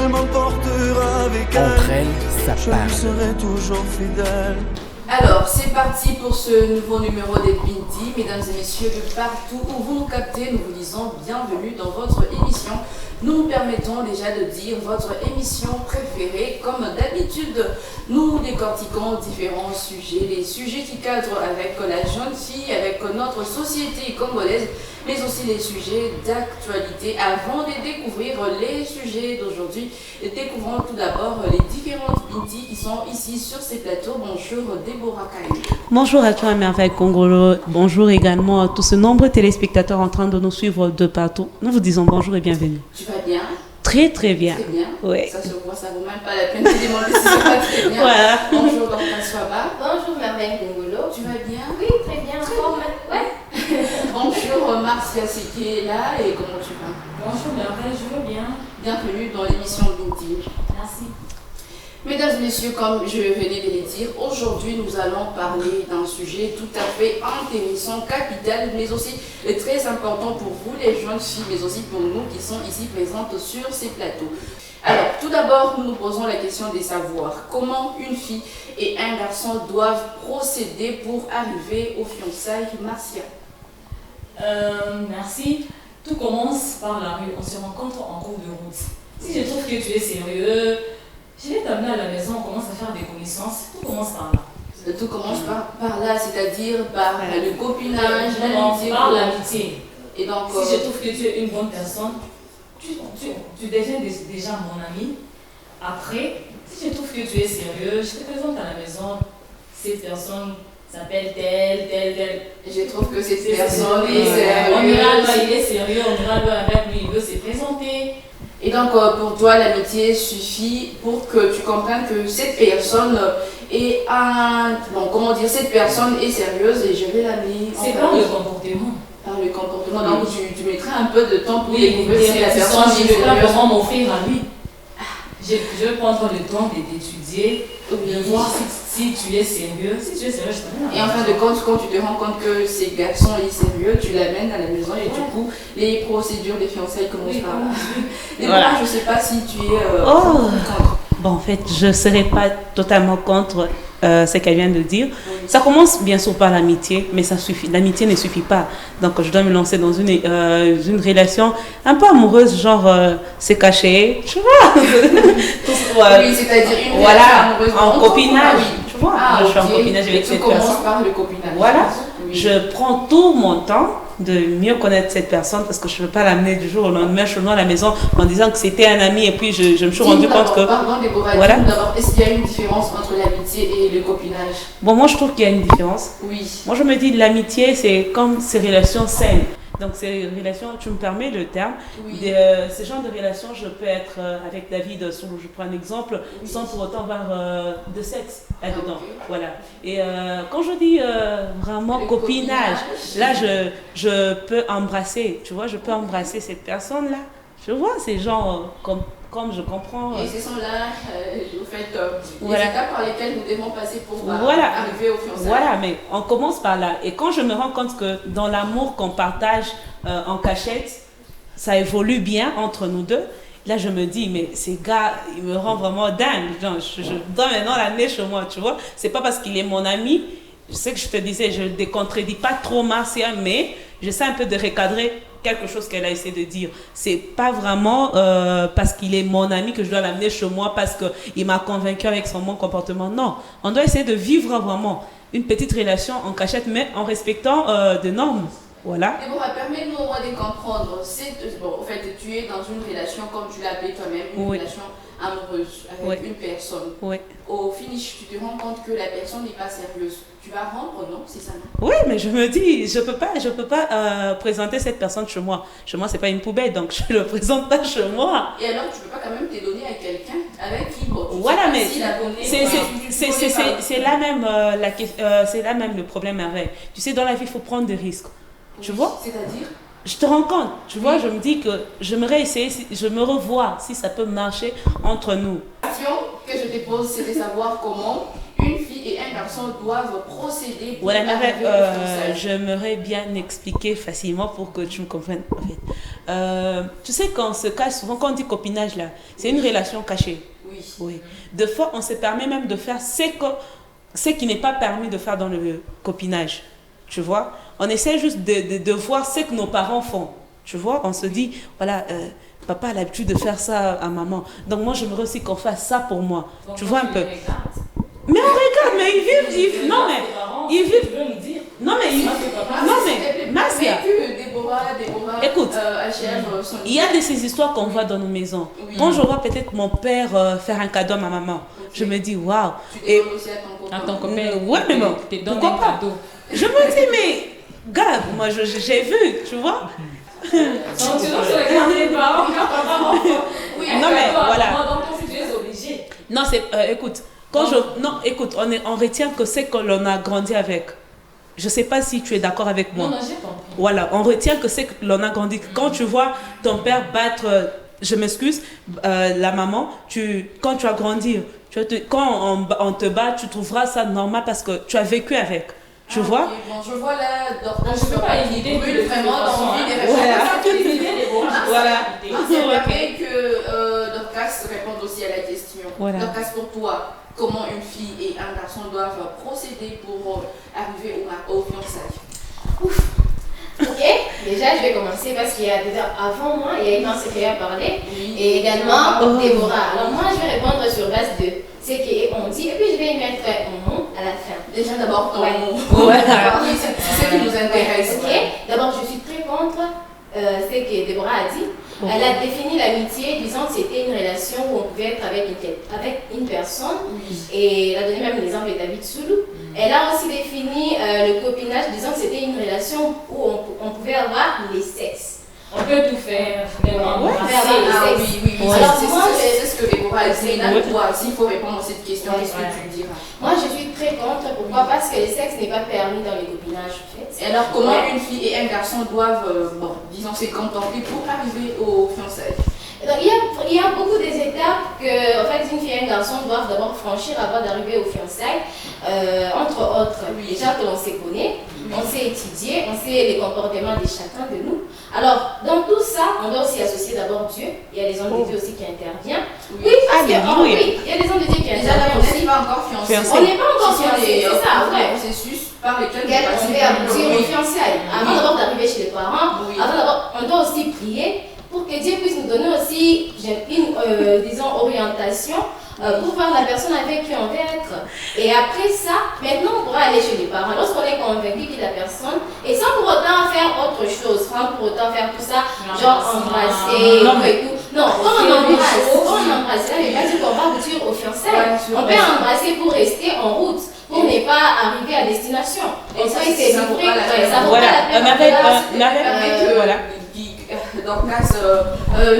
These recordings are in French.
elle m'emportera avec Entre elle. elles, ça Je parle. lui serai toujours fidèle. Alors, c'est parti pour ce nouveau numéro des Binti. Mesdames et messieurs, de partout où vous nous captez, nous vous disons bienvenue dans votre émission. Nous nous permettons déjà de dire votre émission préférée. Comme d'habitude, nous décortiquons différents sujets, les sujets qui cadrent avec la jeune fille, avec notre société congolaise, mais aussi les sujets d'actualité. Avant de découvrir les sujets d'aujourd'hui, découvrons tout d'abord les différentes Binti qui sont ici sur ces plateaux. Bonjour Déborah Kaï. Bonjour à toi, Merveille Congolo. Bonjour également à tous ces nombreux téléspectateurs en train de nous suivre de partout. Nous vous disons bonjour et bienvenue. Tu vas bien? Très très bien. C'est bien. Ouais. Ça se voit, ça vaut même pas la peine de demander si ça va très bien. Voilà. Bonjour Dr. Swaba. Bonjour Merveille Congolo. Tu vas bien? Oui, très bien. Ouais. Bonjour Marcia qui est là et comment tu vas? Bonjour Merveille, je vais bien. Bienvenue dans l'émission Binti. Merci. Mesdames et messieurs, comme je venais de le dire, aujourd'hui nous allons parler d'un sujet tout à fait intéressant, capital, mais aussi très important pour vous les jeunes filles, mais aussi pour nous qui sont ici présentes sur ces plateaux. Alors, tout d'abord, nous nous posons la question de savoir comment une fille et un garçon doivent procéder pour arriver aux fiançailles. Marcia. Merci. Tout commence par la rue. On se rencontre en cours de route. Si je trouve que tu es sérieux, je vais t'amener à la maison, on commence à faire des connaissances. Tout commence par là. Tout commence par là, c'est-à-dire par le copinage, l'amitié. Par l'amitié. Et donc, si je trouve que tu es une bonne personne, tu deviens déjà mon ami. Après, si je trouve que tu es sérieux, je te présente à la maison. Cette personne s'appelle telle. Je trouve que cette personne est sérieuse. On ira là, il est sérieux, on ira là avec lui, il veut se présenter. Et donc, pour toi, l'amitié suffit pour que tu comprennes que cette personne est cette personne est sérieuse et je vais l'amener. C'est par le comportement. Par le comportement. Donc, tu mettras un peu de temps pour découvrir si la personne est je ne vais pas sérieuse. vraiment m'offrir à lui. Je vais prendre le temps d'étudier, de voir si tu es sérieux. Si tu es sérieux, je t'amène. Et en fin de compte, quand tu te rends compte que ces garçons est sérieux, tu l'amènes à la maison et du coup, les procédures des fiançailles commencent par là. Et voilà. Je ne sais pas si tu es contre. Bon, en fait, je ne serais pas totalement contre ce qu'elle vient de dire. Oui. Ça commence bien sûr par l'amitié, mais ça suffit. L'amitié ne suffit pas. Donc, je dois me lancer dans une relation un peu amoureuse, genre se cacher, tu vois. Oui, c'est-à-dire une relation amoureuse. En copinage, oui. tu vois. Je suis en copinage avec cette personne. Tu commences par le copinage. Voilà. Oui. Je prends tout mon temps de mieux connaître cette personne parce que je ne veux pas l'amener du jour au lendemain chez moi à la maison en disant que c'était un ami et puis je me suis rendu compte que... Pardon Déborah, voilà. Est-ce qu'il y a une différence entre l'amitié et le copinage? Bon, moi je trouve qu'il y a une différence. Oui. Moi je me dis l'amitié c'est comme ces relations saines. Donc ces relations, tu me permets le terme, oui. Ces genres de relations, je peux être avec David, je prends un exemple, oui. Sans pour autant avoir de sexe là-dedans. Okay. Voilà. Et quand je dis vraiment le copinage, là je peux embrasser, tu vois, je peux embrasser cette personne-là. Je vois ces gens comme je comprends. Et ce sont là, au fait, les étapes par lesquelles nous devons passer pour arriver au fiançailles. Voilà, mais on commence par là. Et quand je me rends compte que dans l'amour qu'on partage en cachette, ça évolue bien entre nous deux, là je me dis, mais ces gars, ils me rendent vraiment dingue. Je dois maintenant l'amener chez moi, tu vois. C'est pas parce qu'il est mon ami. Je sais que je te disais, je ne décontredis pas trop Marcia, mais j'essaie un peu de recadrer quelque chose qu'elle a essayé de dire. C'est pas vraiment parce qu'il est mon ami que je dois l'amener chez moi parce qu'il m'a convaincu avec son bon comportement. Non, on doit essayer de vivre vraiment une petite relation en cachette, mais en respectant des normes. Voilà. Déborah, permets-nous au moins de comprendre. En fait, tu es dans une relation, comme tu l'as appelé toi-même, une relation amoureuse avec une personne. Oui. Au finish, tu te rends compte que la personne n'est pas sérieuse. Tu vas rompre, non? C'est ça, non? Oui, mais je me dis, je peux pas présenter cette personne chez moi. Chez moi, c'est pas une poubelle, donc je le présente pas chez moi. Et alors, tu peux pas quand même te donner à quelqu'un avec qui, voilà, mais c'est là même c'est là même le problème avec. Tu sais, dans la vie, il faut prendre des risques. Tu vois? C'est-à-dire? Je te rends compte, tu vois, je me dis que j'aimerais essayer, je me revois si ça peut marcher entre nous. La question que je te pose, c'est de savoir comment une fille fille et un garçon doivent procéder pour Voilà, arriver au fiançailles? j'aimerais bien expliquer facilement pour que tu me comprennes. En fait. Tu sais, quand on se cache, souvent quand on dit copinage, là, c'est une relation cachée. Oui. Oui. Des fois, on se permet même de faire ce qui n'est pas permis de faire dans le copinage. Tu vois? On essaie juste de voir ce que nos parents font. Tu vois? On se dit, voilà, papa a l'habitude de faire ça à maman. Donc moi, j'aimerais aussi qu'on fasse ça pour moi. Donc, tu vois un tu peu? les regardes. Mais on regarde, mais ils vivent. Non, mais ils vivent. Tu veux nous dire? Non, mais ils Moi, c'est papa. Non, mais Marcia, Que Déborah, écoute, HM sont... il y a de ces histoires qu'on voit dans nos maisons. Oui. Quand je vois peut-être mon père faire un cadeau à ma maman, je me dis waouh. Tu Et demandes aussi à ton copain. À ton copain. ouais, mais bon, Te donne pourquoi un pas? cadeau. Je me dis mais gars, moi j'ai vu, tu vois. Donc, tu regardes les parents quand papa Oui, Non, mais voilà. Donc, tu es obligé. Non, c'est écoute, écoute, on retient que c'est que l'on a grandi avec. Je sais pas si tu es d'accord avec moi. Non, j'ai compris. Voilà, on retient que c'est que l'on a grandi. Quand tu vois ton père battre, je m'excuse, la maman, quand tu as grandi, quand on te bat, tu trouveras ça normal parce que tu as vécu avec. Tu vois? Ok, bon, je vois là, Donc, je ne peux pas éviter brûle vraiment d'envie des Voilà. réponses. Voilà. C'est vrai que Dorcas répond aussi à la question. Voilà. Dorcas, pour toi, comment une fille et un garçon doivent procéder pour arriver au fiançailles? Ok, déjà je vais commencer parce qu'il y a déjà avant moi, il y a une ancienne qui a parlé Oui. et également Oh. Déborah. Alors moi je vais répondre sur base de ce qu'on dit et puis je vais y mettre mon nom à la fin. Déjà d'abord ton Ouais. mot. Voilà. Oui, c'est ce qui nous intéresse. Ok, d'abord je suis très contre ce que Déborah a dit. Elle a défini l'amitié disant que c'était une relation où on pouvait être avec une personne Oui. et elle a donné même l'exemple de David Soulou. Elle a aussi défini le copinage disant que c'était une relation où on pouvait avoir les sexes. On peut tout faire. Mais on Ouais. va Ah, passer. Oui. Alors, C'est moi, c'est ce que Déborah a dit. Là, Ouais. toi, s'il faut répondre à cette question, qu'est-ce que tu diras? Moi, je suis très contre. Pourquoi? Parce que le sexe n'est pas permis dans les copinages, en fait. Et alors, comment une fille et un garçon doivent, disons, se comporter pour arriver aux fiançailles? Donc, il y a beaucoup des étapes que, en fait, une fille et un garçon doivent d'abord franchir avant d'arriver aux fiançailles. Entre autres, déjà que l'on se connaît, on sait étudier, on sait les comportements de chacun de nous. Alors, dans tout ça, on doit aussi associer d'abord Dieu. Il y a les hommes de Dieu aussi qui interviennent. Oui, parce que, Alléluia. oui, il y a les hommes de Dieu qui Déjà, là, interviennent on n'est aussi. pas encore fiancés. Fiancés. On n'est pas encore Ce sont fiancés, des c'est ça, vrai. processus par lesquels On fait aboutir aux fiançailles. Avant d'abord d'arriver chez les parents, Oui. avant d'abord, on doit aussi prier pour que Dieu puisse nous donner aussi une, disons, orientation pour voir la personne avec qui on veut être. Et après ça, maintenant on pourra aller chez les parents. Lorsqu'on est convaincu que la personne, et sans pour autant faire autre chose, sans pour autant faire tout ça, genre embrasser, Non, mais- et tout. Non, quand on embrasse, là, il va dire qu'on va aboutir aux fiançailles. On peut embrasser pour rester en route, pour ne pas arriver à destination. Et ça, c'est ça vaut pas la peine. ça vaut Voilà. pas la peine. Mais avec, Voilà, mais avec- Permet que voilà. Dorcas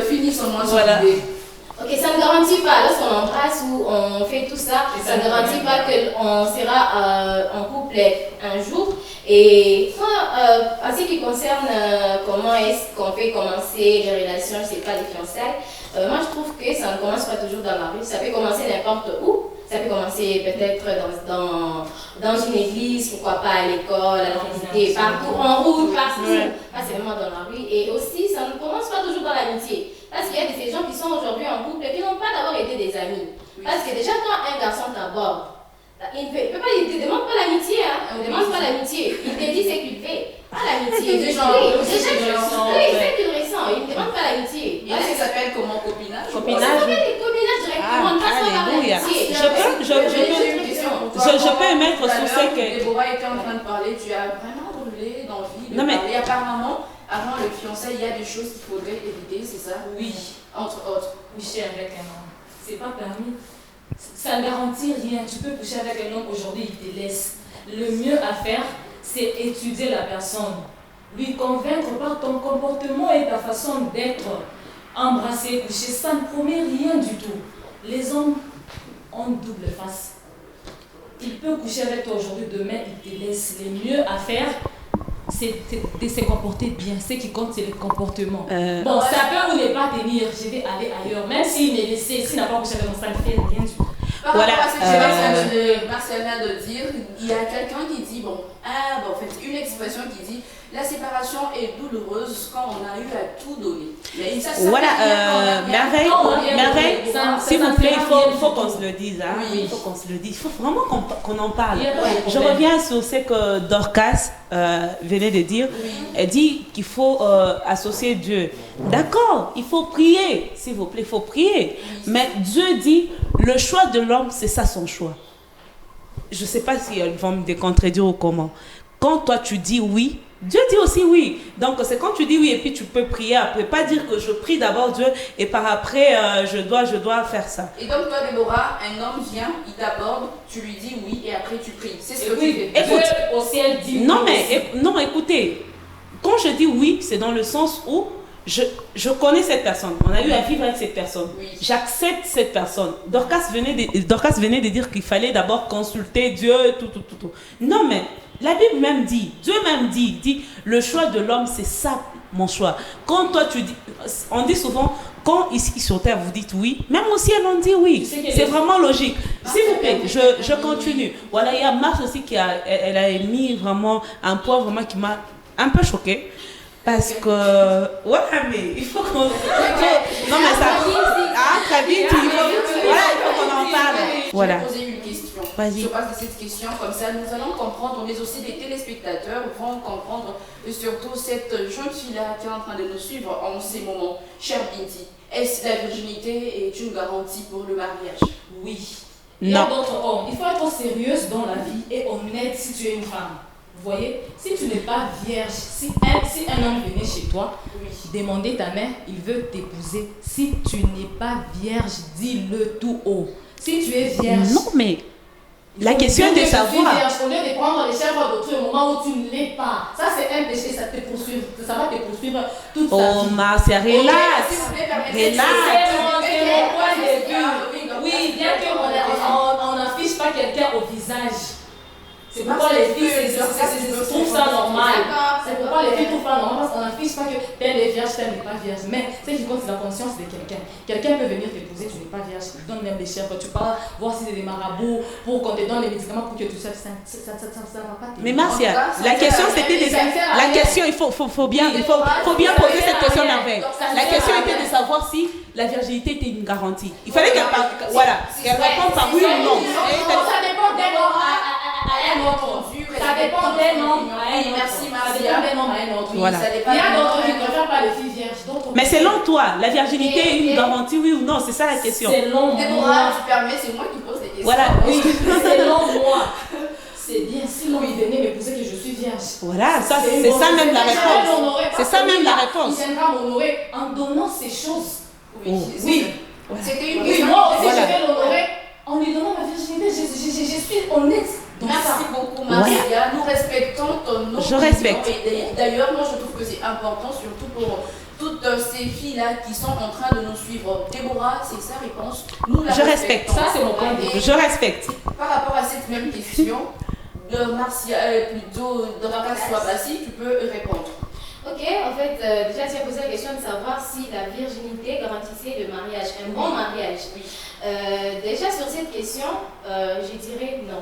finisse au moins son Voilà. idée. Ok, ça ne garantit pas, lorsqu'on embrasse ou on fait tout ça, ça ne garantit pas qu'on sera en couple un jour. Et en ce qui concerne comment est-ce qu'on peut commencer les relations, je ne sais pas, les fiançailles, moi je trouve que ça ne commence pas toujours dans la rue, ça peut commencer n'importe où. Ça peut commencer peut-être dans une église, pourquoi pas à l'école, à l'université, partout, en route, partout, Ouais. pas seulement dans la rue. Et aussi, ça ne commence pas toujours dans l'amitié. Parce qu'il y a ces gens qui sont aujourd'hui en couple et qui n'ont pas d'abord été des amis. Parce que déjà, quand un garçon t'aborde, il ne te demande pas l'amitié, hein. Il ne demande pas l'amitié. Il te dit ce qu'il fait. Pas l'amitié. Déjà, Oui, c'est déjà, qu'il ressent, oui, ouais. c'est qu'il ressent. Il ne demande pas l'amitié. Et ça s'appelle comment copinage? Copinage. Copinage directement, pas par Alléluia. l'amitié. J'ai une question pour toi. je peux mettre Tout à sur l'heure, ce que- Déborah était en train de parler, tu as vraiment brûlé d'envie de Non, mais- parler. Apparemment, avant le fiançailles, il y a des choses qu'il faudrait éviter, c'est ça? Oui. Entre autres. Coucher avec un homme, c'est pas permis. Ça ne garantit rien. Tu peux coucher avec un homme aujourd'hui, il te laisse. Le mieux à faire, c'est étudier la personne. Lui convaincre par ton comportement et ta façon d'être. Embrasser, coucher, ça ne promet rien du tout. Les hommes ont une double face. Il peut coucher avec toi aujourd'hui, demain, il te laisse. Le mieux à faire, c'est de se comporter bien. Ce qui compte, c'est le comportement. Bon, ça peut ou ne pas tenir, je vais aller ailleurs. Même s'il me laissait, s'il n'a pas couché avec moi, ça ne fait rien du tout. Par Voilà, rapport à ce que Martial vient de dire, il y a quelqu'un qui dit, en fait, une expression qui dit, la séparation est douloureuse quand on a eu à tout donner. Mais ça Merveille, s'il vous plaît, il faut qu'on se le dise. Hein? Oui. Il faut qu'on se le dise. Il faut vraiment qu'on en parle. Oui. Je reviens sur ce que Dorcas venait de dire. Oui. Elle dit qu'il faut associer Dieu. D'accord, il faut prier, s'il vous plaît, il faut prier. Mais Dieu dit, le choix de l'homme, c'est ça son choix. Je ne sais pas si elles vont me contredire ou comment. Quand toi tu dis oui, Dieu dit aussi oui. Donc c'est quand tu dis oui et puis tu peux prier après. Pas dire que je prie d'abord Dieu et par après je dois faire ça. Et donc toi Déborah, un homme vient, il t'aborde, tu lui dis oui et après tu pries. C'est ce que tu Oui, fais. Écoute, Dieu au ciel dit non oui mais non, écoutez, quand je dis oui, c'est dans le sens où je connais cette personne. On a eu à vivre avec cette personne. Oui. J'accepte cette personne. Dorcas venait de dire qu'il fallait d'abord consulter Dieu, tout. Non, mais la Bible même dit, Dieu même dit, le choix de l'homme, c'est ça, mon choix. Quand toi tu dis, on dit souvent, quand ici sur terre vous dites oui, même au ciel on dit oui. C'est vraiment logique. S'il vous plaît, je continue. Voilà, il y a Marc aussi elle a émis vraiment un point vraiment qui m'a un peu choquée. Parce que, voilà, mais il faut qu'on... Non, mais ça... très vite, il faut qu'on en parle. Voilà. Je vais poser une question. Vas-y. Je passe de cette question comme ça, nous allons comprendre, mais aussi les téléspectateurs vont comprendre, et surtout cette jeune fille-là qui est en train de nous suivre en ces moments. Chère Binti, est-ce que la virginité est une garantie pour le mariage? Oui. Il y a Non. d'autres hommes. Il faut être sérieuse dans la vie et honnête si tu es une femme. Vous voyez, si tu n'es pas vierge, si un homme venait chez toi, demander ta mère, il veut t'épouser. Si tu n'es pas vierge, dis-le tout haut. Si tu es vierge. Non, mais la question est de savoir. Au lieu de prendre les chèvres d'autrui au moment où tu ne l'es pas. Ça, c'est un péché, ça va te poursuivre toute ta vie. Oh, Marcia, relax. C'est mon point de vue. Oui, bien qu'on n'affiche pas quelqu'un au visage. C'est pourquoi les filles trouvent ça normal. C'est pourquoi les filles trouvent ça normal parce qu'on n'affiche pas que telle est vierge, telle n'est pas vierge. Mais ce qui compte, c'est la conscience de quelqu'un. Quelqu'un peut venir t'épouser, tu n'es pas vierge, tu donnes même des chèvres, tu pars voir si c'est des marabouts pour qu'on te donne les médicaments pour que tu sois sain. Ça va pas t'aider. Mais Marcia, la question c'était la question, il faut bien poser cette question merveille. La question était de savoir si la virginité était une garantie. Il fallait qu'elle réponde par oui ou non. Ça dépend d'un homme à un autre. Ça dépend d'un homme à un autre. Merci Ça dépend d'un homme à un autre. Voilà. Il y a d'autres qui ne préfèrent pas les filles vierges. Mais selon toi, la virginité est une garantie, oui ou non? C'est ça la question. Selon Déborah, moi. tu permets, c'est moi qui pose les questions. Voilà, oui. Selon moi. C'est bien si l'homme venait m'épouser que je suis vierge. Voilà, ça, c'est ça même la réponse. C'est ça même la réponse. Il viendra m'honorer en donnant ces choses. Oui. C'était une Oui, question. moi aussi Voilà. je vais l'honorer en lui donnant ma virginité. Je suis honnête. Merci beaucoup Maria, nous respectons ton opinion. Je respecte. Et d'ailleurs, moi je trouve que c'est important, surtout pour toutes ces filles-là qui sont en train de nous suivre. Déborah, c'est sa réponse. Nous la Je respecte. respectons. Ça, c'est mon point de vue. Je respecte. Par rapport à cette même question, Marcia, plutôt Dorcas soit passée, tu peux répondre. Ok, en fait, déjà tu as posé la question de savoir si la virginité garantissait le mariage, un bon mariage. Déjà sur cette question, je dirais non.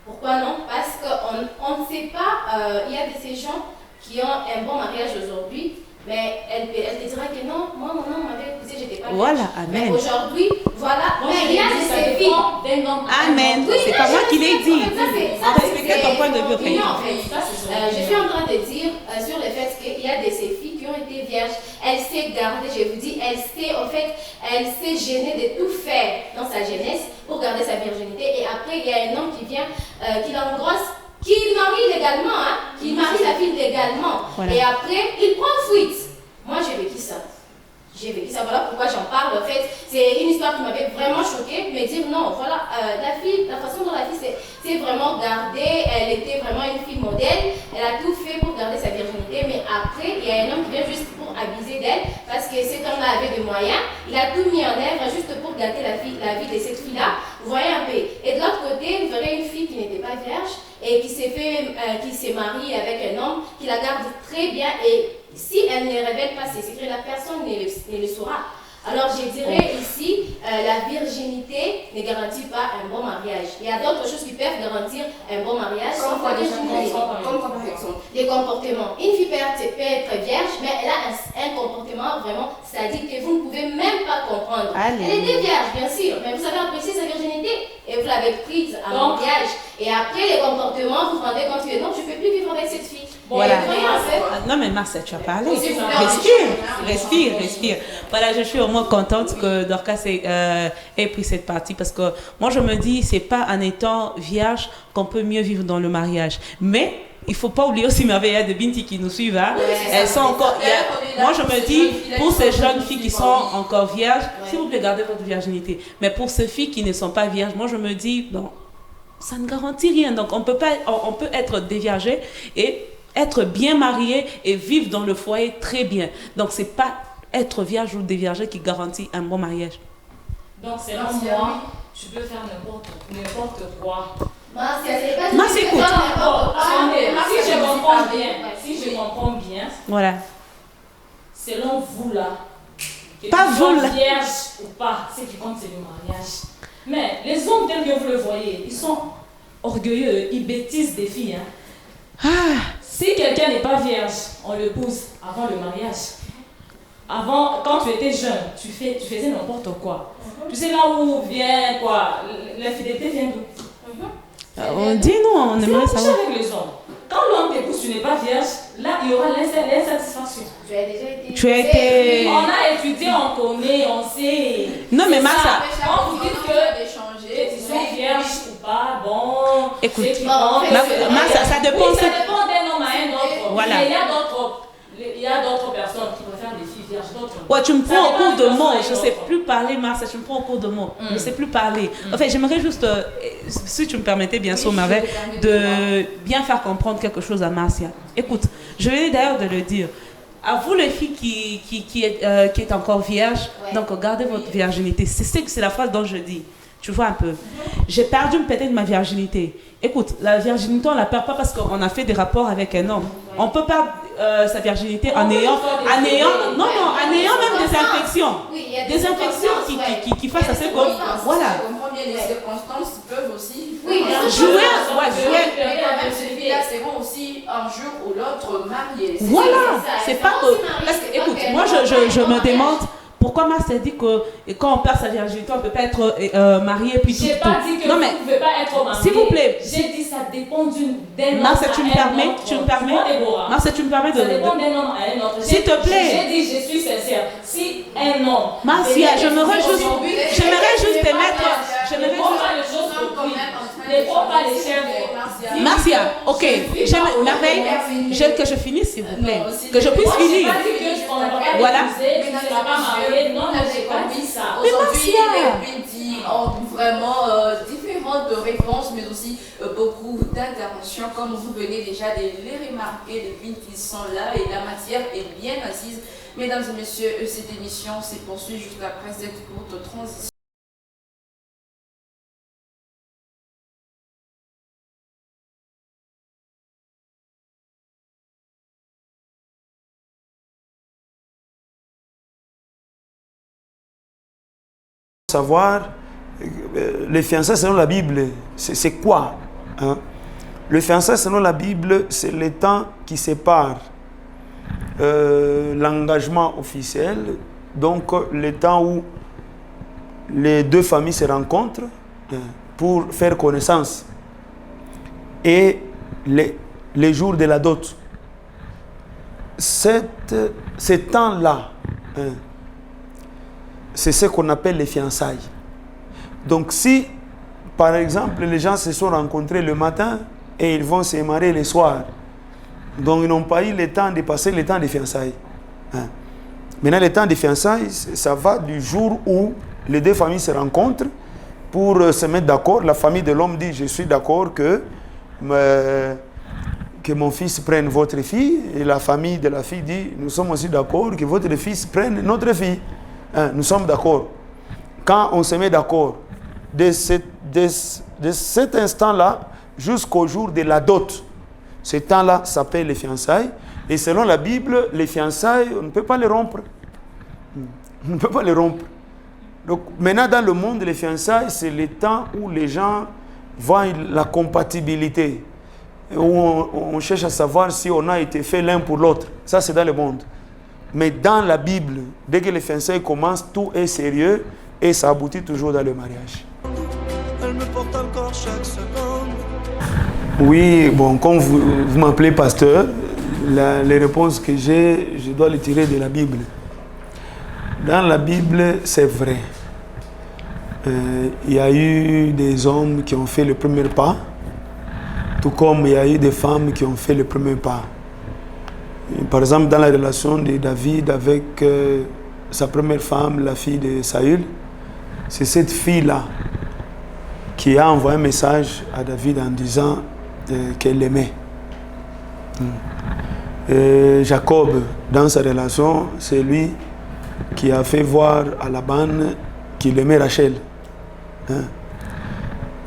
Pourquoi non? Parce qu'on ne sait pas, il y a de ces gens qui ont un bon mariage aujourd'hui, mais elle te dira que non, moi mon homme m'avait épousé, j'étais pas Voilà, vierge. amen. Mais aujourd'hui, voilà, Moi, mais il y a de ces filles. Amen. C'est pas moi qui l'ai dit. Ça, Respectez ton point de vue. opinion, en fait. Je suis en train de dire sur le fait qu'il y a de ces filles qui ont été vierges. Elle s'est gardée, je vous dis, elle s'est gênée de tout faire dans sa jeunesse pour garder sa virginité. Et après, il y a un homme qui vient, qui l'engrosse, qui marie légalement, qui marie la fille légalement. Voilà. Et après, il prend fuite. Moi, j'ai vécu ça. Voilà pourquoi j'en parle. En fait, c'est une histoire qui m'avait vraiment choquée. Me dire non, voilà, la façon dont la fille s'est vraiment gardée, elle était vraiment une fille modèle. Elle a tout fait pour garder sa virginité. Mais après, il y a un homme qui vient juste pour abuser d'elle parce que cet homme-là avait des moyens. Il a tout mis en œuvre juste pour gâter la vie de cette fille-là. Vous voyez un peu. Et de l'autre côté, vous verrez une fille qui n'était pas vierge et qui s'est mariée avec un homme qui la garde très bien. Et si elle ne révèle pas ses secrets, la personne ne le saura. Alors je dirais ici, la virginité ne garantit pas un bon mariage. Il y a d'autres choses qui peuvent garantir un bon mariage. Comme par exemple. Les comportements. Une fille peut être vierge, mais elle a un comportement vraiment sadique que vous ne pouvez même pas comprendre. Allez. Elle était vierge, bien sûr, mais vous avez apprécié sa virginité et vous l'avez prise à mariage. Et après les comportements, vous vous rendez compte que non, je ne peux plus vivre avec cette fille. Voilà. Et Non mais Marcel, tu as parlé. Oui, Respire. Voilà, je suis vraiment contente que Dorcas ait pris cette partie parce que moi je me dis, c'est pas en étant vierge qu'on peut mieux vivre dans le mariage. Mais il faut pas oublier aussi Merveille de Binti qui nous suivent. Hein. Elles sont encore. Moi je me dis, pour ces jeunes filles qui sont encore vierges, s'il vous plaît, gardez votre virginité. Mais pour ces filles qui ne sont pas vierges, moi je me dis, bon, ça ne garantit rien. Donc on peut être déviergé et être bien marié et vivre dans le foyer très bien. Donc, c'est pas être vierge ou déviergé qui garantit un bon mariage. Donc, selon moi, tu peux faire n'importe quoi. Marcia, écoute. Si je comprends bien, voilà. Selon vous là, pas vous là. Vierge ou pas, ce qui compte c'est le mariage. Mais les hommes tels que vous le voyez, ils sont orgueilleux, ils bêtisent des filles. Si quelqu'un n'est pas vierge, on le pousse avant le mariage. Avant, quand tu étais jeune, tu faisais n'importe quoi. Tu sais là où vient quoi, l'infidélité vient d'où? On dit non, on aimerait savoir. C'est avec les hommes. Quand l'homme t'épouse, tu n'es pas vierge, là il y aura l'insatisfaction. Tu as été. On a étudié, on connaît, on sait. Non mais Marcia. On vous dit que tu sois vierge ou pas, bon. Écoute, Marcia, ça dépend. Oui, ça dépend d'un homme à un autre. Voilà. Mais il y a d'autres personnes qui préfèrent des filles vierges, d'autres. Ouais, tu me prends au cours de mots. Je ne sais plus parler, Marcia. Tu me prends au cours de mots. Je ne sais plus parler. En fait, j'aimerais juste, si tu me permettais, bien sûr, Merveille, de bien faire comprendre quelque chose à Marcia. Écoute, je venais d'ailleurs de le dire. À vous, les filles qui est encore vierge, donc gardez votre virginité. C'est la phrase dont je dis. Tu vois un peu. J'ai perdu peut-être ma virginité. Écoute, la virginité, on ne la perd pas parce qu'on a fait des rapports avec un homme. On peut perdre sa virginité en ayant même des infections. Des infections qui fassent assez comme. Voilà. Les circonstances peuvent aussi jouer. C'est bon aussi un jour ou l'autre marié. Voilà. C'est pas que. Parce que, écoute, moi je me demande. Pourquoi Marcia dit que quand on perd sa virginité, on ne peut pas être marié puis tout. J'ai pas dit que vous ne pouvez pas être marié. S'il vous plaît. J'ai dit ça dépend d'un homme Marcia, tu me permets Marcia, tu me permets Ça dépend d'un homme à un autre. S'il te plaît. J'ai dit, je suis sincère. Si un homme... Marcia, j'aimerais juste te mettre... Ne prends pas les chèvres. Marcia, ok. Merveille, j'aime que je finisse, s'il vous plaît. Que je puisse finir. Voilà. Non, j'ai pas dit ça. Aujourd'hui, les Binti ont vraiment différentes réponses, mais aussi beaucoup d'interventions. Comme vous venez déjà de les remarquer, les Binti sont là et la matière est bien assise. Mesdames et messieurs, cette émission se poursuit juste après cette courte transition. Savoir, les fiançailles selon la Bible, c'est quoi hein? Le fiançailles selon la Bible, c'est le temps qui sépare l'engagement officiel, donc le temps où les deux familles se rencontrent pour faire connaissance, et les jours de la dot. Ce temps-là, c'est ce qu'on appelle les fiançailles. Donc si, par exemple, les gens se sont rencontrés le matin et ils vont se marier le soir, donc ils n'ont pas eu le temps de passer le temps des fiançailles. Maintenant, le temps des fiançailles, ça va du jour où les deux familles se rencontrent pour se mettre d'accord. La famille de l'homme dit, je suis d'accord que mon fils prenne votre fille, et la famille de la fille dit, nous sommes aussi d'accord que votre fils prenne notre fille. Nous sommes d'accord. Quand on se met d'accord, de cet instant-là jusqu'au jour de la dot, ce temps-là s'appelle les fiançailles. Et selon la Bible, les fiançailles, on ne peut pas les rompre. On ne peut pas les rompre. Donc maintenant dans le monde des fiançailles, c'est le temps où les gens voient la compatibilité, où on cherche à savoir si on a été fait l'un pour l'autre. Ça c'est dans le monde. Mais dans la Bible, dès que les fiançailles commencent, tout est sérieux et ça aboutit toujours dans le mariage. Elle me porte encore chaque seconde. Oui, bon, comme vous m'appelez pasteur, les réponses que j'ai, je dois les tirer de la Bible. Dans la Bible, c'est vrai. Il y a eu des hommes qui ont fait le premier pas, tout comme il y a eu des femmes qui ont fait le premier pas. Par exemple, dans la relation de David avec sa première femme, la fille de Saül, c'est cette fille-là qui a envoyé un message à David en disant qu'elle l'aimait. Jacob, dans sa relation, c'est lui qui a fait voir à Laban qu'il aimait Rachel.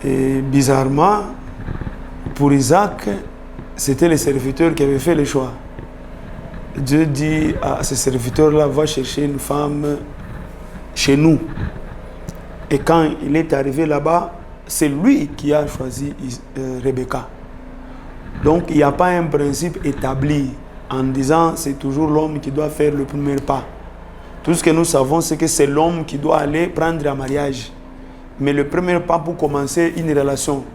Et bizarrement, pour Isaac, c'était les serviteurs qui avaient fait le choix. Dieu dit à ces serviteurs-là, va chercher une femme chez nous. Et quand il est arrivé là-bas, c'est lui qui a choisi Rebecca. Donc il n'y a pas un principe établi en disant c'est toujours l'homme qui doit faire le premier pas. Tout ce que nous savons, c'est que c'est l'homme qui doit aller prendre un mariage. Mais le premier pas pour commencer une relation,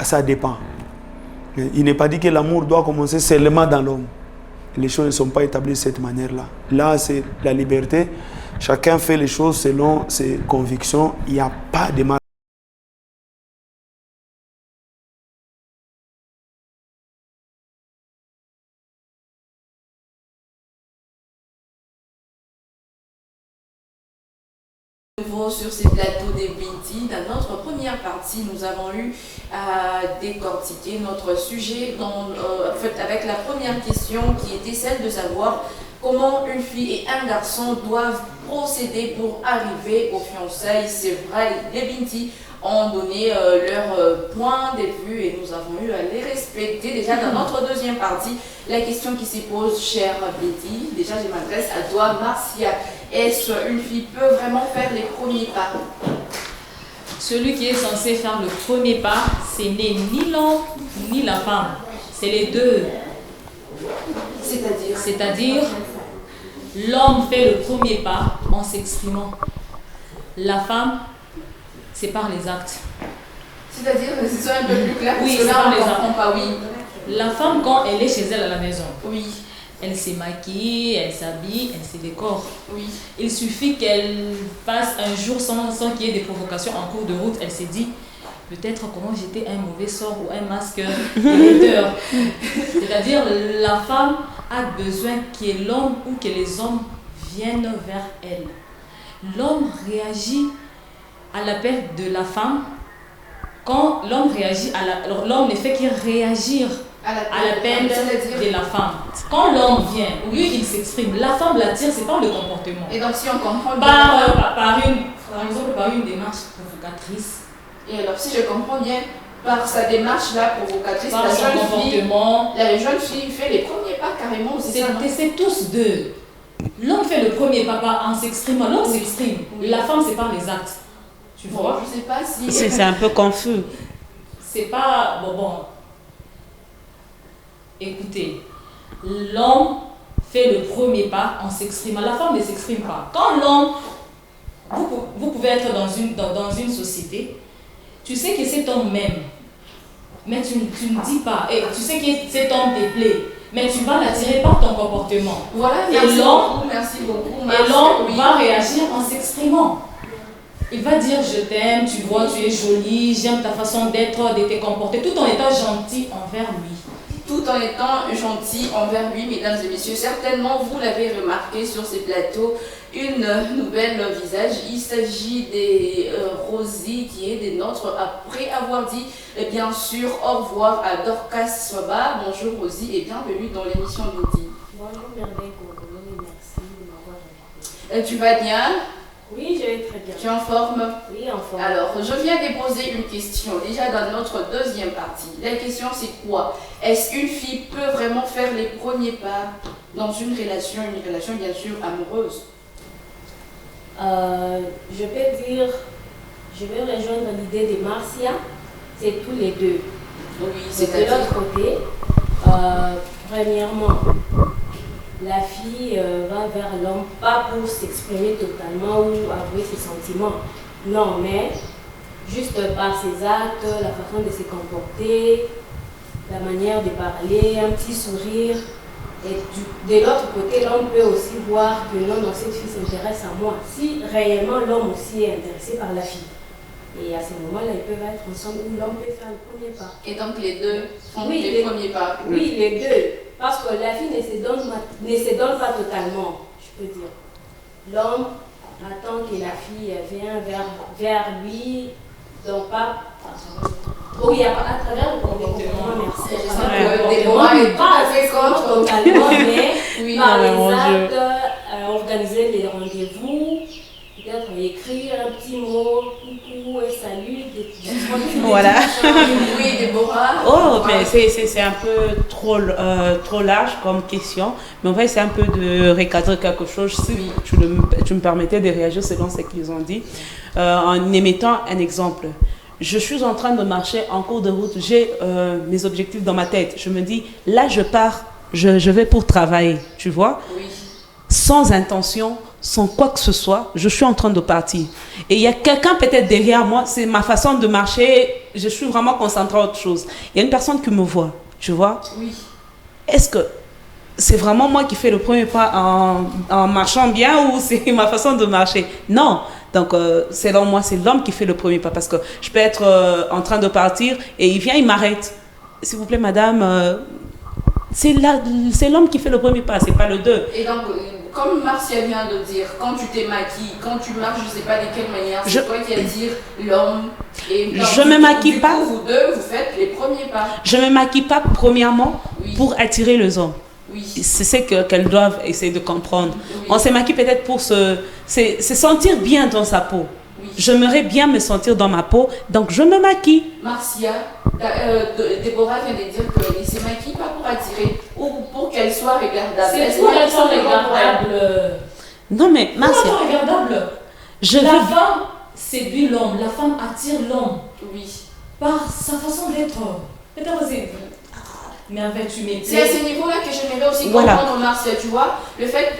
ça dépend. Il n'est pas dit que l'amour doit commencer seulement dans l'homme. Les choses ne sont pas établies de cette manière-là. Là, c'est la liberté. Chacun fait les choses selon ses convictions. Il n'y a pas de mal. Sur ces plateaux des Binti. Dans notre première partie, nous avons eu à décortiquer notre sujet avec la première question qui était celle de savoir comment une fille et un garçon doivent procéder pour arriver aux fiançailles. C'est vrai, les Binti ont donné leur point de vue et nous avons eu à les respecter. Déjà dans notre deuxième partie, la question qui se pose, chère Binti, déjà je m'adresse à toi, Marcia. Est-ce qu'une fille peut vraiment faire les premiers pas? Celui qui est censé faire le premier pas, ce n'est ni l'homme ni la femme. C'est les deux. C'est-à-dire, l'homme fait le premier pas en s'exprimant. La femme, c'est par les actes. C'est-à-dire, c'est ça un peu plus clair. Oui, c'est par les actes. Pas, oui. La femme, quand elle est chez elle à la maison, oui. Elle se maquille, elle s'habille, elle se décore. Oui. Il suffit qu'elle passe un jour sans qu'il y ait des provocations en cours de route. Elle s'est dit, peut-être comment j'étais un mauvais sort ou un masque émetteur. C'est-à-dire, la femme a besoin que l'homme ou que les hommes viennent vers elle. L'homme réagit à l'appel de la femme. Quand l'homme réagit l'homme ne fait que réagir à l'appel de la femme. Quand l'homme vient, lui il s'exprime, la femme l'attire, c'est par le comportement. Et donc si on comprend par exemple par une démarche provocatrice. Et alors si je comprends bien, par sa démarche là provocatrice, par son comportement, la jeune fille fait les premiers pas carrément aussi. C'est tous deux. L'homme fait le premier pas en s'exprimant, l'homme s'exprime. La femme c'est par les actes. Tu vois? Je sais pas si. C'est un peu confus. C'est pas bon. Écoutez, l'homme fait le premier pas en s'exprimant. La femme ne s'exprime pas. Quand l'homme, vous pouvez être dans une société, tu sais que cet homme m'aime, mais tu ne dis pas. Et tu sais que cet homme te plaît, mais tu vas l'attirer par ton comportement. Voilà, merci beaucoup. Et l'homme va réagir en s'exprimant. Il va dire je t'aime, tu vois, tu es jolie, j'aime ta façon d'être, de te comporter, tout en étant gentil envers lui. Tout en étant gentil envers lui, mesdames et messieurs. Certainement, vous l'avez remarqué sur ces plateaux, une nouvelle visage. Il s'agit des Rosie qui est des nôtres après avoir dit bien sûr au revoir à Dorcas Soba. Bonjour Rosie et bienvenue dans l'émission Binti. Bonjour Merveille, merci de m'avoir invité. Tu vas bien? Oui, je vais très bien. Tu es en forme? Oui, en forme. Alors, je viens de poser une question, déjà dans notre deuxième partie. La question, c'est quoi? Est-ce qu'une fille peut vraiment faire les premiers pas dans une relation bien sûr amoureuse? Je peux dire, je vais rejoindre l'idée de Marcia, c'est tous les deux. Oui, C'est de l'autre côté, premièrement, la fille va vers l'homme, pas pour s'exprimer totalement ou avouer ses sentiments, non, mais juste par ses actes, la façon de se comporter, la manière de parler, un petit sourire. Et de l'autre côté, l'homme peut aussi voir que non, cette fille s'intéresse à moi. Si réellement l'homme aussi est intéressé par la fille. Et à ce moment-là, ils peuvent être ensemble où l'homme peut faire le premier pas. Et donc les deux font Oui, les premiers pas. Oui, les deux. Parce que la fille ne se donne pas totalement, je peux dire. L'homme attend que la fille vienne vers lui, donc pas. Oui, à travers le comportement, merci. Déborah est pas fait contre. Totalement, mais Oui, par les mon Dieu. actes, organiser les rendez-vous, peut-être écrire un petit mot, coucou et salut. Voilà. Oui, Déborah. Oh, mais c'est un peu trop large comme question. Mais en fait, c'est un peu de recadrer quelque chose. Si tu me permettais de réagir selon ce qu'ils ont dit, en émettant un exemple. Je suis en train de marcher en cours de route, j'ai mes objectifs dans ma tête. Je me dis, là je pars, je vais pour travailler, tu vois. Oui. Sans intention, sans quoi que ce soit, je suis en train de partir. Et il y a quelqu'un peut-être derrière moi, c'est ma façon de marcher, je suis vraiment concentrée à autre chose. Il y a une personne qui me voit, tu vois. Oui. Est-ce que c'est vraiment moi qui fais le premier pas en marchant bien ou c'est ma façon de marcher? Non. Donc, selon moi, c'est l'homme qui fait le premier pas parce que je peux être en train de partir et il vient, il m'arrête. S'il vous plaît, madame, c'est l'homme qui fait le premier pas, c'est pas le deux. Et donc, comme Marcia vient de dire, quand tu t'es maquillée, quand tu marches, je ne sais pas de quelle manière, c'est toi qui vas dire l'homme. Et donc, je me maquille pas. Vous deux, vous faites les premiers pas. Je me maquille pas premièrement pour attirer les hommes. Oui. C'est ce qu'elles doivent essayer de comprendre. Oui. On se maquille peut-être pour se sentir bien dans sa peau. Oui. J'aimerais bien me sentir dans ma peau, donc je me maquille. Marcia, Déborah vient de dire qu'elle ne se maquille pas pour attirer ou pour qu'elle soit regardable. C'est pour qu'elle soit regardable. Non mais Marcia, Comment regardable? je La veux... femme séduit l'homme, la femme attire l'homme Oui. par sa façon d'être. Peut-être c'est... Mais en fait, tu m'étais... C'est à ce niveau-là que j'aimerais aussi Voilà. comprendre, Marcia, tu vois. Le fait,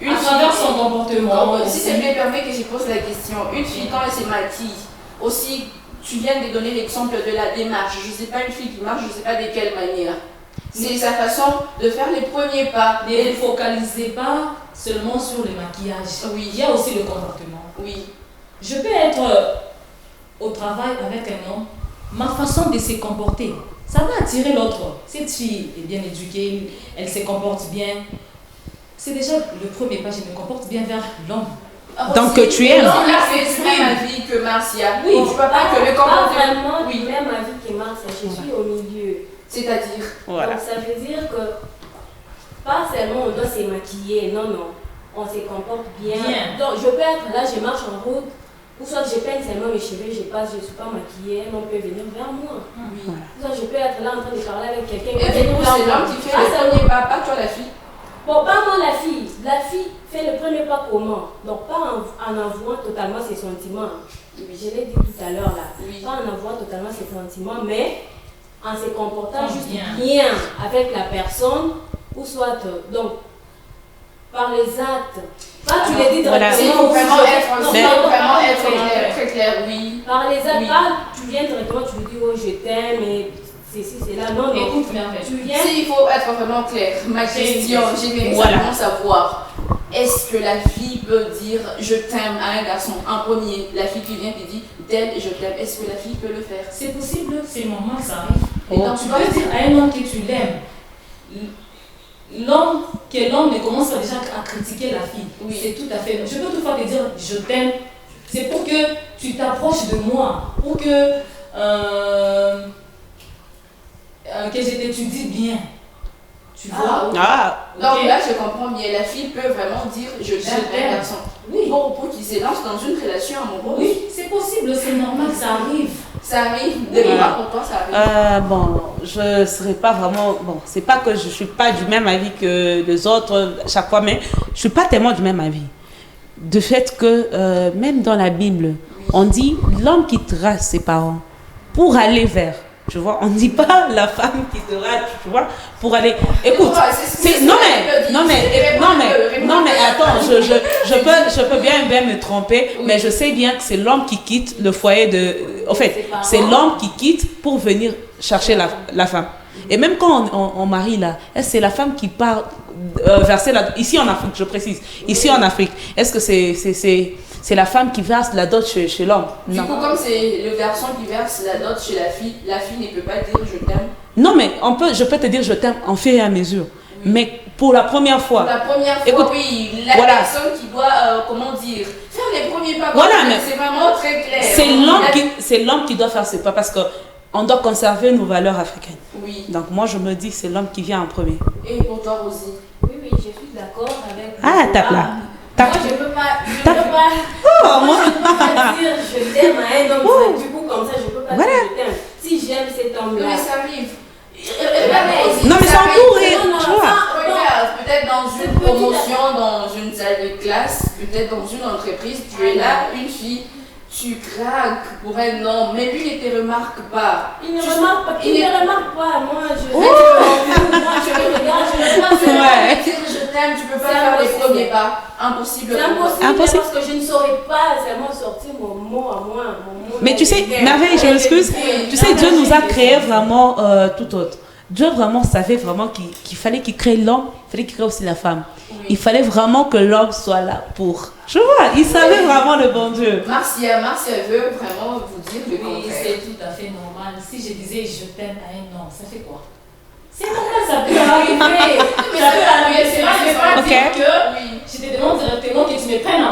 une à travers son comportement. si ça me permet que je pose la question, une fille quand elle se maquille, aussi, tu viens de donner l'exemple de la démarche. Je ne sais pas une fille qui marche, je ne sais pas de quelle manière. C'est sa façon de faire les premiers pas. Ne focalisez pas seulement sur le maquillage. Oui. Il y a aussi le comportement. Oui. Je peux être au travail avec un homme, ma façon de se comporter, ça va attirer l'autre. Cette fille est bien éduquée, elle se comporte bien. C'est déjà le premier pas, je me comporte bien vers l'homme. Donc que tu aimes. Donc là, c'est du même avis que Marcia. Oui, Tu ne vois pas que le Pas comportement. vraiment Oui. du même avis que Marcia, je suis au milieu. C'est-à-dire. Voilà. Donc ça veut dire que pas seulement on doit se maquiller, non. On se comporte bien. Bien. Donc je peux être là, je marche en route, ou soit je peigne seulement mes cheveux, je passe, je ne suis pas maquillée, un homme peut venir vers moi. Oui. Ou soit je peux être là en train de parler avec quelqu'un. Et il du peut coup, venir c'est vers l'homme moi. qui fait Ah, le c'est premier pas, pas toi la fille. Bon, pas moi la fille. La fille fait le premier pas comment? Donc pas en avouant totalement ses sentiments. Oui. Je l'ai dit tout à l'heure là. Oui. Pas en avouant totalement ses sentiments, mais en se comportant Ah, juste bien. bien avec la personne, ou soit donc par les actes. Pas tu les dis Voilà. Il directement. faut vraiment être, Non, il non, faut non, vraiment pas être directement. clair, très clair, oui. Par les actes, Oui. pas tu viens directement, tu lui dis oh je t'aime et ceci, c'est là. Non, non. Écoute, mais en fait, Tu viens. Si, il faut être vraiment clair. Ma question, j'aimerais Voilà. simplement savoir, est-ce que la fille peut dire je t'aime à un garçon en premier? La fille qui vient qui dit tel je t'aime, est-ce que la fille peut le faire? c'est possible, c'est normal, ça arrive. Et Oh. donc, tu peux dire à un homme que tu l'aimes. L'homme ne commence pas déjà à critiquer la fille. Oui. C'est tout à fait. Je peux toutefois te dire je t'aime. C'est pour que tu t'approches de moi, pour que je t'étudie bien. Tu vois? oui. Ah, Donc Ok. là, je comprends bien. La fille peut vraiment dire je t'aime à un t'aime. garçon. Oui. Pour qu'il se lance dans une relation amoureuse. Oui, c'est possible, c'est normal, ça arrive. Ça arrive. Des Oui. moments pour toi, ça arrive. bon, je serais pas vraiment... Bon, c'est pas que je suis pas du même avis que les autres chaque fois, mais je suis pas tellement du même avis. de fait que même dans la Bible, on dit l'homme quittera ses parents pour aller vers. Tu vois, on ne dit pas la femme quittera, tu vois, pour aller. Écoute, non mais attends, je peux bien me tromper, mais je sais bien que c'est l'homme qui quitte le foyer de. En fait, c'est l'homme qui quitte pour venir chercher la femme. Et même quand on marie là, c'est la femme qui part verser ici en Afrique, je précise, ici en Afrique. Est-ce que c'est la femme qui verse la dot chez l'homme? Du coup, comme c'est le garçon qui verse la dot chez la fille ne peut pas dire je t'aime. Non, mais je peux te dire je t'aime en fur et à mesure. Oui. Mais pour la première fois. La première fois, écoute, oui, la personne qui doit, comment dire, faire les premiers pas. Voilà, mais c'est vraiment très clair. C'est l'homme qui doit faire ses pas parce que on doit conserver nos valeurs africaines. Oui. Donc moi je me dis c'est l'homme qui vient en premier. Et pour toi, Rosie? Oui, je suis d'accord avec. Ah, tape là. Moi, je peux pas dire je t'aime à un homme, du coup, comme ça, je peux pas dire je t'aime. Si j'aime cet homme-là. Mais ça arrive. Non, mais c'est en cours, tu vois. Regarde, peut-être dans une promotion, dans une salle de classe, peut-être dans une entreprise, tu es là, une fille, tu craques pour un homme, mais lui ne te remarque pas. Il ne remarque pas, moi je le regarde, je le vois. Je t'aime, tu peux pas faire les premiers pas. Impossible. C'est impossible parce que je ne saurais pas seulement sortir mon mot à moi. Mais tu sais, Merveille, je m'excuse. Tu sais, Dieu nous a créé vraiment tout autre. Dieu vraiment savait vraiment qu'il fallait qu'il crée l'homme, il fallait qu'il crée aussi la femme. Oui. Il fallait vraiment que l'homme soit là pour. Je vois, il savait vraiment le bon Dieu. Marcia veut vraiment vous dire le contraire. Oui, c'est tout à fait normal. Si je disais je t'aime à un homme, ça fait quoi? C'est normal, ça peut arriver. Ça peut arriver, c'est vrai, je ne vais pas dire que je te demande directement que tu me prennes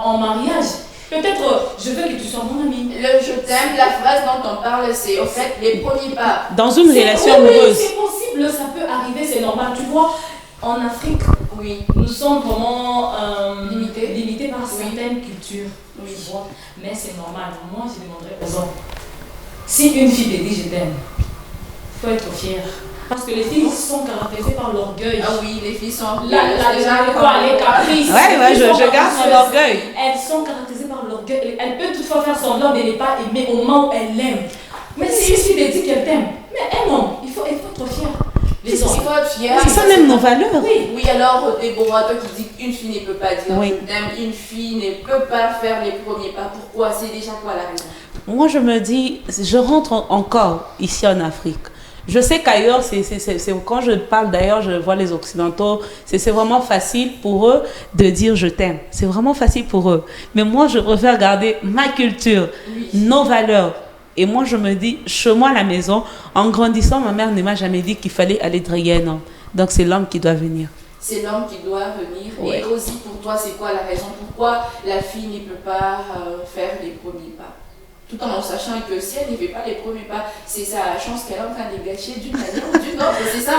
en mariage. Peut-être, je veux que tu sois mon ami. Le je t'aime, la phrase dont on parle, c'est au fait les premiers pas. Dans une relation amoureuse. C'est possible, ça peut arriver, c'est normal. Tu vois, en Afrique, nous sommes vraiment limités par certaines cultures. Tu vois, mais c'est normal. Moi, je demanderais aux hommes. Si une fille te dit je t'aime, il faut être fier. Parce que les filles sont caractérisées par l'orgueil. Ah oui, les filles sont les caprices. Je garde mon orgueil. Elles sont caractérisées par l'orgueil. Elle peut toutefois faire semblant de ne pas aimer au moment où elle l'aime. Mais si une fille te dit qu'elle t'aime, mais elle non, il faut être fier. Il faut être fier. C'est ça même nos valeurs. Oui, alors Déborah, toi qui dis qu'une fille ne peut pas dire je t'aime, une fille ne peut pas faire les premiers pas. Pourquoi? C'est déjà quoi la raison? Moi je me dis, je rentre encore ici en Afrique. Je sais qu'ailleurs, quand je parle d'ailleurs, je vois les Occidentaux, c'est vraiment facile pour eux de dire je t'aime. C'est vraiment facile pour eux. Mais moi, je préfère garder ma culture, nos valeurs. Et moi, je me dis, chez moi à la maison, en grandissant, ma mère ne m'a jamais dit qu'il fallait aller draguer un homme. Donc, c'est l'homme qui doit venir. C'est l'homme qui doit venir. Ouais. Et aussi, pour toi, c'est quoi la raison? Pourquoi la fille ne peut pas faire les premiers pas? Tout en sachant que si elle ne fait pas les premiers pas, c'est sa chance qu'elle est en train de gâcher d'une manière ou d'une autre. C'est ça,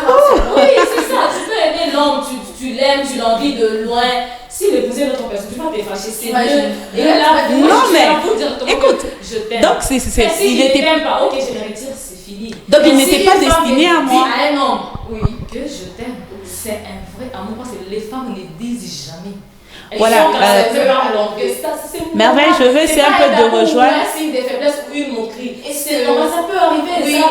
oui, c'est ça. Tu peux aimer l'homme, tu l'aimes, tu l'as envie de loin. S'il épousait l'autre personne, tu vas te fâcher. C'est mieux. Et là, non, mais écoute, je t'aime. Donc, si il ne t'aime pas, ok, je le retire, c'est fini. Donc, il n'était pas destiné à moi. À un homme, que je t'aime. C'est un vrai amour parce que les femmes ne disent jamais. Voilà. Merveille, je veux essayer un peu de rejoindre. Un signe de faiblesse ou une moquerie. C'est normal, ça peut arriver. Oui.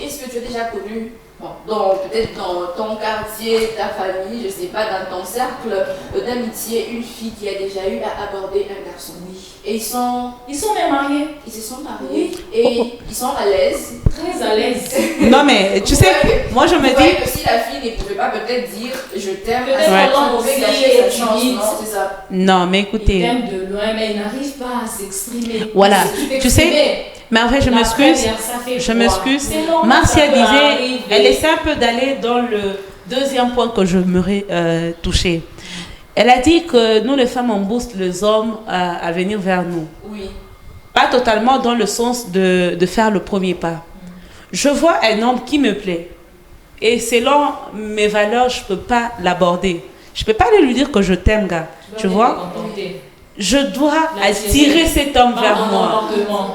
Est-ce que tu as déjà connu, peut-être dans ton quartier, ta famille, je ne sais pas, dans ton cercle d'amitié, une fille qui a déjà eu à aborder un garçon? Oui. Et ils sont même mariés. Ils se sont mariés. Et ils sont à l'aise. Très à l'aise. Non, mais tu sais, moi je me dis que si la fille ne pouvait pas peut-être dire je t'aime, peut-être l'homme pouvait gâcher sa chance, non, c'est ça. Non, mais écoutez. Il t'aime de loin, mais il n'arrive pas à s'exprimer. Voilà. Tu sais, Merveille, je m'excuse. Marcia disait, elle essaie un peu d'aller dans le deuxième point que je m'aurais touché. Elle a dit que nous, les femmes, on booste les hommes à venir vers nous. Oui. Pas totalement dans le sens de faire le premier pas. Je vois un homme qui me plaît. Et selon mes valeurs, je ne peux pas l'aborder. Je ne peux pas aller lui dire que je t'aime, gars. Tu vois? Je dois attirer cet homme vers moi.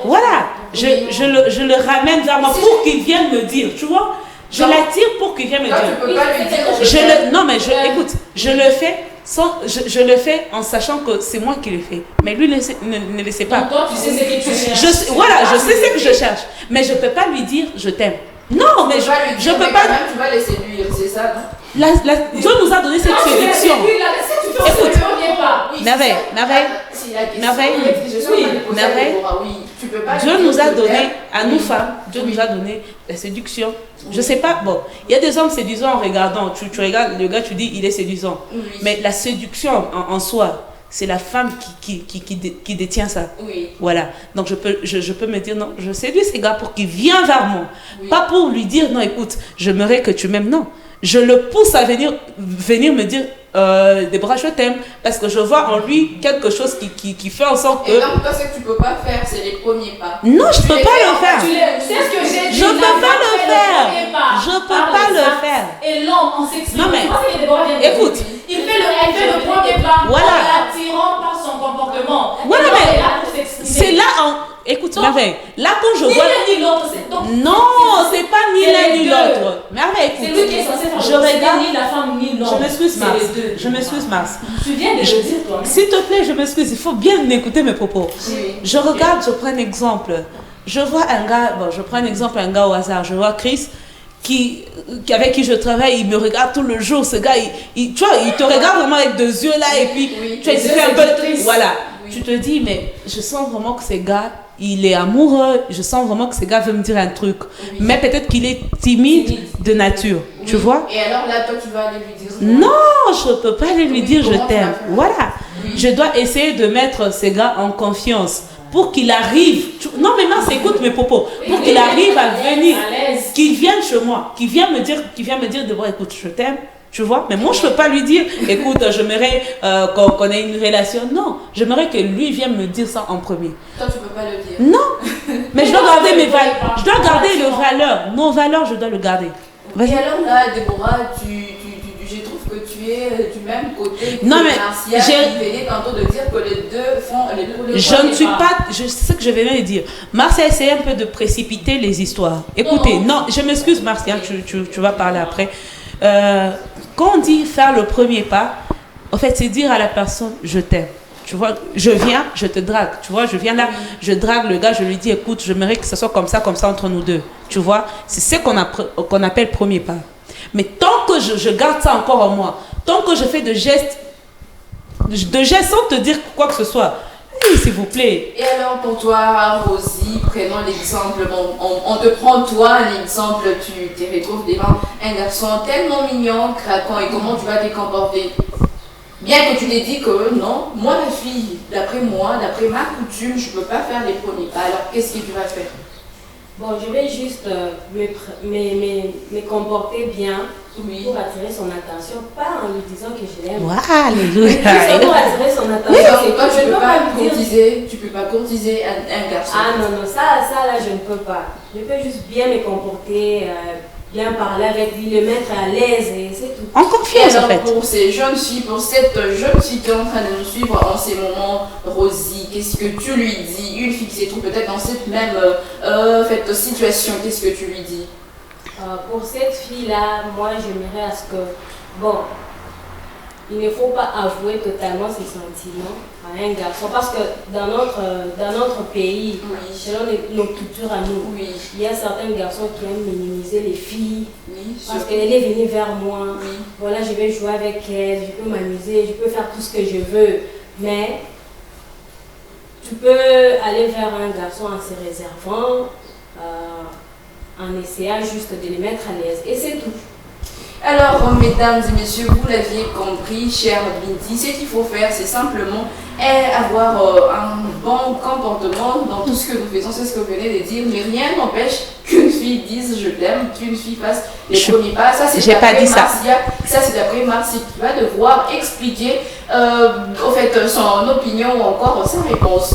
Voilà. Je le ramène vers moi pour qu'il vienne me dire. Tu vois? Je l'attire pour qu'il vienne me dire. Tu peux pas lui dire. Non, mais écoute, je le fais je le fais en sachant que c'est moi qui le fais. Mais lui ne le sait pas. Donc toi, tu sais ce que tu cherches. Je sais ce que je cherche. Mais je ne peux pas lui dire je t'aime. Non, mais je peux pas. Même, tu vas les séduire, c'est ça, non? Dieu nous a donné cette séduction. Écoute, Merveille. Dieu nous a donné, à nous femmes, Dieu nous a donné la séduction. Je sais pas, bon, il y a des hommes séduisants en regardant. Tu regardes le gars, tu dis il est séduisant. Oui. Mais la séduction en soi, c'est la femme qui détient ça. Oui. Voilà. Donc je peux me dire non, je séduis ces gars pour qu'il vienne vers moi. Oui. Pas pour lui dire non, écoute, j'aimerais que tu m'aimes. Non. Je le pousse à venir me dire Déborah, je t'aime, parce que je vois en lui quelque chose qui fait en sorte que. Et donc, toi, ce que tu peux pas faire, c'est les premiers pas. Non, je peux pas le faire. C'est ce que j'ai dit. Je peux pas le faire. Je peux pas le faire. Et l'homme, on s'exprime. Non, mais Écoute, elle fait le premier pas voilà. en l'attirant par son comportement. Voilà, Et mais elle est là pour s'exprimer. c'est là écoute, Merveille, là quand je Ni vois. l'un ni l'autre, c'est donc. Non, c'est pas ni c'est l'un les ni deux. l'autre. Merveille, C'est écoute. lui qui est censé faire Je le regarde. ni la femme ni l'homme. Je m'excuse, C'est Mars. les deux. Je m'excuse, Mars. Tu viens de le dire, toi. S'il te plaît, je m'excuse. Il faut bien écouter mes propos. Oui. Je regarde, je prends un exemple. Je vois un gars, je prends un exemple, un gars au hasard. Je vois Chris, avec qui je travaille, il me regarde tout le jour. Ce gars, tu vois, il te regarde vraiment avec deux yeux là, et puis Oui. tu vois, il se Les fait un yeux peu. séductrices. Voilà. Oui. Tu te dis, mais je sens vraiment que ce gars, il est amoureux. Je sens vraiment que ce gars veut me dire un truc. Oui. Mais peut-être qu'il est timide de nature. Oui. Tu vois? Et alors là, toi, tu vas aller lui dire. Non, je ne peux pas aller lui Oui, dire je comment tu vas t'aime. faire? Voilà. Oui. Je dois essayer de mettre ces gars en confiance pour qu'il arrive. Non, mais Mars, écoute mes propos. Pour qu'il arrive à venir, À l'aise. qu'il vienne chez moi, qu'il vienne me dire, Déborah, écoute, je t'aime. Tu vois, mais moi je ne peux pas lui dire, écoute, j'aimerais qu'on ait une relation. Non, j'aimerais que lui vienne me dire ça en premier. Toi, tu peux pas le dire. Non, mais je dois garder mes valeurs. Je dois garder les valeurs. Nos valeurs, je dois le garder. Et Vas-y. alors là, Déborah, je trouve que tu es du même côté que Non, mais Marcia qui venait tantôt de dire que les deux font les deux. Je ne suis pas, c'est ce que je venais de dire. Mars a essayé un peu de précipiter les histoires. Écoutez, non, je m'excuse Mars, hein, tu vas parler après. Quand on dit faire le premier pas, en fait, c'est dire à la personne, je t'aime. Tu vois, je viens, je te drague. Tu vois, je viens là, je drague le gars, je lui dis, écoute, j'aimerais que ce soit comme ça entre nous deux. Tu vois, c'est ce qu'on appelle premier pas. Mais tant que je garde ça encore en moi, tant que je fais de gestes sans te dire quoi que ce soit, oui, s'il vous plaît. Et alors pour toi, Rosie, prenons l'exemple, on te prend toi un exemple, tu te retrouves devant un garçon tellement mignon, craquant, et comment tu vas te comporter? Bien que tu l'aies dit que non, moi la fille, d'après moi, d'après ma coutume, je ne peux pas faire les premiers pas, alors qu'est-ce que tu vas faire? Bon, je vais juste me comporter bien Oui. pour attirer son attention, pas en lui disant que je l'aime. Alléluia. C'est pour attirer son attention. Donc, c'est toi, que je ne peux pas lui dire. tu peux pas courtiser un garçon. Ah non, non, ça là, je ne peux pas. Je peux juste bien me comporter, bien parler avec lui, le mettre à l'aise et c'est tout. En Et confiance, en alors fait. pour ces jeunes filles, pour cette jeune fille qui est en train de nous suivre en ces moments, Rosie, qu'est-ce que tu lui dis? Une fille qui se trouve peut-être dans cette même situation, qu'est-ce que tu lui dis? Pour cette fille-là, moi, j'aimerais à ce que, bon, il ne faut pas avouer totalement ses sentiments à un garçon. Parce que dans notre pays, Oui. selon nos cultures à nous, Oui, il y a certains garçons qui aiment minimiser les filles. oui, Parce qu'elle est venue vers moi. Oui. Voilà, je vais jouer avec elle, je peux m'amuser, je peux faire tout ce que je veux. Mais tu peux aller vers un garçon en se réservant, en essayant juste de les mettre à l'aise. Et c'est tout. Alors, mesdames et messieurs, vous l'aviez compris, cher Binti, ce qu'il faut faire, c'est simplement avoir un bon comportement dans tout ce que nous faisons, c'est ce que vous venez de dire, mais rien n'empêche qu'une fille dise je t'aime, qu'une fille fasse les premiers pas. Ça, c'est J'ai pas dit ça. Marcia, ça c'est d'après Marcia qui va devoir expliquer au fait son opinion ou encore sa réponse.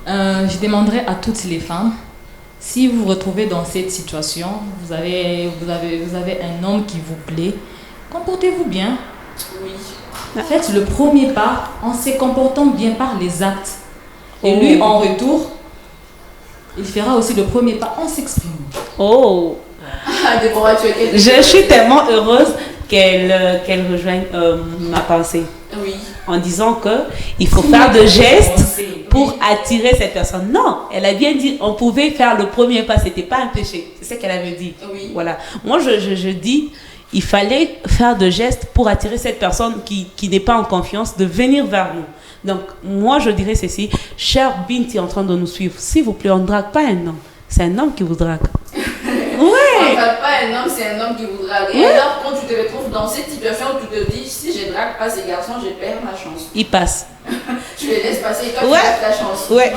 Je demanderai à toutes les femmes, si vous vous retrouvez dans cette situation, vous avez un homme qui vous plaît, comportez-vous bien. Oui. Faites le premier pas en se comportant bien par les actes. Et lui, en retour, il fera aussi le premier pas en s'exprimant. Oh, Ah, Déborah, tu es quelqu'un. je suis tellement heureuse qu'elle rejoigne ma pensée. Oui. En disant qu'il faut faire de gestes pour attirer cette personne. Non, elle a bien dit, on pouvait faire le premier pas, c'était pas un péché. C'est ce qu'elle avait dit. Oui. Voilà. Moi, je dis, il fallait faire de gestes pour attirer cette personne qui n'est pas en confiance de venir vers nous. Donc, moi, je dirais ceci. Cher Binti en train de nous suivre, s'il vous plaît, on ne drague pas un homme. C'est un homme qui vous drague. On ne drague pas un homme, c'est un homme qui vous drague. Et alors, quand tu te retrouves dans cette situation où tu te dis, si je drague pas ces garçons, je perds ma chance. Il passe. Tu les laisses passer et toi, tu perds ta chance. Ouais,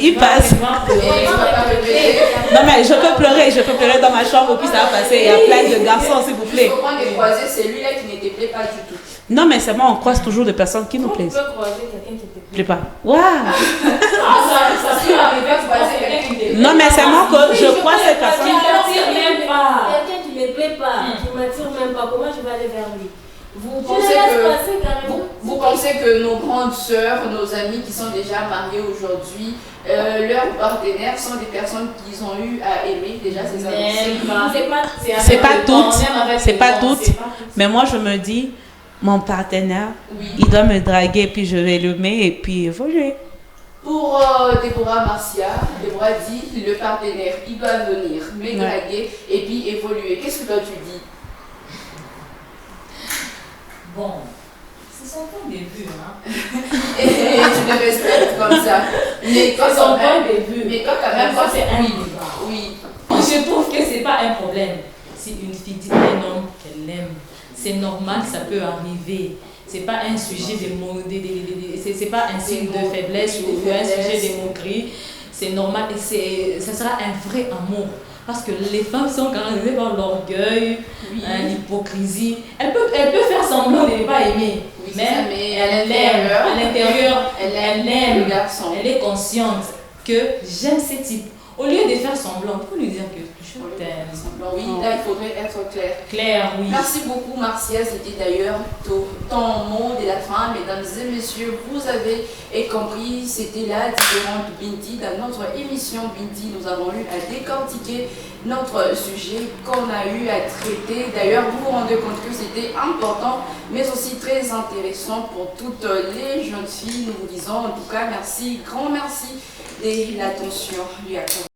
il passe. Et tu vas pas pleurer. Non, mais je peux pleurer dans ma chambre, puis ça va passer. Il y a plein de garçons, s'il vous Il plaît. faut prendre des croisés, c'est lui-là qui ne te plaît pas du tout. Non, mais seulement on croise toujours des personnes qui nous plaisent. On peut croiser quelqu'un qui te plaît pas. Waouh! Ça peut arriver à croiser quelqu'un qui te plaît. Non, mais seulement que je crois cette personne. Qui m'attire même pas. Quelqu'un qui ne me plaît pas, qui m'attire même pas. Comment je vais aller vers lui? Vous pensez que nos grandes sœurs, nos amis qui sont déjà mariées aujourd'hui, leurs partenaires sont des personnes qu'ils ont eu à aimer déjà, c'est ça? C'est pas toutes. Mais moi, je me dis, mon partenaire, il doit me draguer, puis je vais l'aimer et puis évoluer. Pour Déborah Marcia, Déborah dit, le partenaire, il doit venir, me draguer et puis évoluer. Qu'est-ce que toi tu dis? Bon, c'est son point de vue, hein. Et tu le respectes comme ça. Mais quand C'est son point de vue. Mais quand même, quand c'est un débat. Oui. Je trouve que c'est pas un problème. Si une fille dit à un homme qu'elle l'aime, c'est normal, ça peut arriver. C'est pas un sujet c'est pas un signe de faiblesse ou un sujet de moquerie. C'est normal et ça sera un vrai amour. Parce que les femmes sont caractérisées par l'orgueil, l'hypocrisie. Elle peut faire semblant de ne pas aimer. Oui, mais elle l'aime. À l'intérieur, elle aime le garçon. Elle est consciente que j'aime ce type. Au lieu de faire semblant, pour lui dire que je t'aime. Oui, là, il faudrait être clair. Clair, oui. Merci beaucoup, Marcia. C'était d'ailleurs ton mot de la fin. Mesdames et messieurs, vous avez compris, c'était la différente Binti. Dans notre émission Binti, nous avons eu à décortiquer notre sujet qu'on a eu à traiter. D'ailleurs, vous vous rendez compte que c'était important, mais aussi très intéressant pour toutes les jeunes filles. Nous vous disons en tout cas merci, grand merci de l'attention lui accordée.